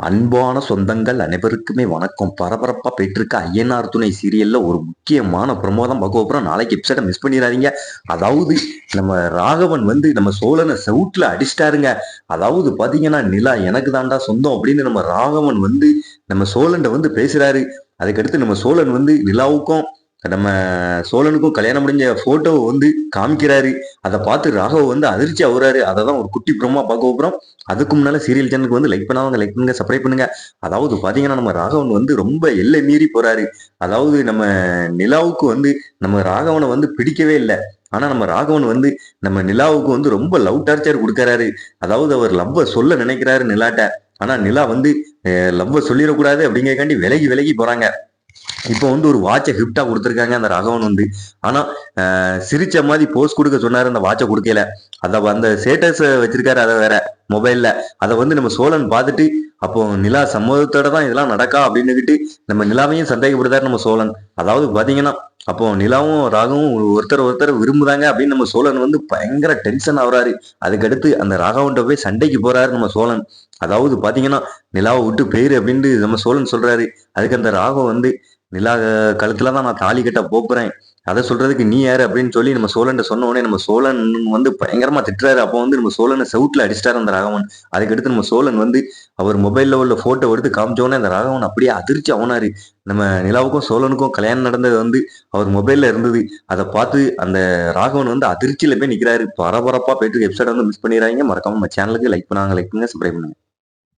அன்பான சொந்தங்கள் அனைவருக்குமே வணக்கம். பரபரப்பா போயிட்டு இருக்க ஐயனார் துணை சீரியல்ல ஒரு முக்கியமான ப்ரோமோ தான் பார்க்க போறோம். நாளைக்கு எபிசோட மிஸ் பண்ணிடாதீங்க. அதாவது நம்ம ராகவன் வந்து நம்ம சோழனை செவுட்ல அடிச்சிட்டாருங்க. அதாவது பாத்தீங்கன்னா, நிலா எனக்கு தாண்டா சொந்தம் அப்படின்னு நம்ம ராகவன் வந்து நம்ம சோழன்ட வந்து பேசுறாரு. அதுக்கடுத்து நம்ம சோழன் வந்து நிலாவுக்கும் நம்ம சோழனுக்கும் கல்யாணம் முடிஞ்ச போட்டோவை வந்து காமிக்கிறாரு. அதை பார்த்து ராகவ் வந்து அதிர்ச்சி ஆகுறாரு. அதை தான் ஒரு குட்டி ப்ரோமோ பார்க்க போறோம். அதுக்கு முன்னால சீரியல் சேனலுக்கு வந்து லைக் பண்ணாதவங்க லைக் பண்ணுங்க, சப்ஸ்கிரைப் பண்ணுங்க. அதாவது பாத்தீங்கன்னா, நம்ம ராகவன் வந்து ரொம்ப எல்லை மீறி போறாரு. அதாவது நம்ம நிலாவுக்கு வந்து நம்ம ராகவனை வந்து பிடிக்கவே இல்லை. ஆனா நம்ம ராகவன் வந்து நம்ம நிலாவுக்கு வந்து ரொம்ப லவ் டார்ச்சர் கொடுக்கறாரு. அதாவது அவர் லவ்வ சொல்ல நினைக்கிறாரு நிலாட்ட. ஆனா நிலா வந்து லவ்வ சொல்லிடக்கூடாது அப்படிங்கறக்காண்டி விலகி விலகி போறாங்க. இப்போ வந்து ஒரு வாட்சை கிஃப்டா கொடுத்துருக்காங்க அந்த ராகவன் வந்து. ஆனா சிரிச்ச மாதிரி போஸ்ட் கொடுக்க சொன்னாரு, அந்த வாட்சை கொடுக்கல. அந்த ஸ்டேட்டஸ் வச்சிருக்காரு, அதை வேற மொபைல்ல. அதை வந்து நம்ம சோழன் பார்த்துட்டு, அப்போ நிலா சம்மதத்தோட தான் இதெல்லாம் நடக்கா அப்படின்னுகிட்டு நம்ம நிலாவையும் சந்தேகப்படுத்தாரு நம்ம சோழன். அதாவது பாத்தீங்கன்னா, அப்போ நிலாவும் ராகவும் ஒருத்தர் ஒருத்தர் விரும்புதாங்க அப்படின்னு நம்ம சோழன் வந்து பயங்கர டென்ஷன் ஆகுறாரு. அதுக்கடுத்து அந்த ராகவன்ட்ட போய் சண்டைக்கு போறாரு நம்ம சோழன். அதாவது பாத்தீங்கன்னா, நிலாவை விட்டு போயிரு அப்படின்ட்டு நம்ம சோழன் சொல்றாரு. அதுக்கு அந்த ராகம் வந்து நிலா கழுத்துல தான் நான் தாலி கட்ட போப்புறேன், அதை சொல்றதுக்கு நீ யாரு அப்படின்னு சொல்லி நம்ம சோழன் சொன்ன உடனே நம்ம சோழன் வந்து பயங்கரமா திட்டுறாரு. அப்போ வந்து நம்ம சோழனை செவுட்ல அடிச்சிட்டாரு அந்த ராகவன். அதுக்கடுத்து நம்ம சோழன் வந்து அவர் மொபைல்ல உள்ள போட்டோ எடுத்து காமிச்ச உடனே அந்த ராகவன் அப்படியே அதிர்ச்சி ஆனாரு. நம்ம நிலாவுக்கும் சோழனுக்கும் கல்யாணம் நடந்தது வந்து அவர் மொபைல்ல இருந்தது. அதை பார்த்து அந்த ராகவன் வந்து அதிர்ச்சியில போய் நிக்கிறாரு. பரபரப்பா போயிட்டு எபிசோட வந்து மிஸ் பண்ணிடுறாங்க. மறக்காம நம்ம சேனலுக்கு லைக் பண்ணுங்க, சப்ஸ்கிரைப் பண்ணுங்க.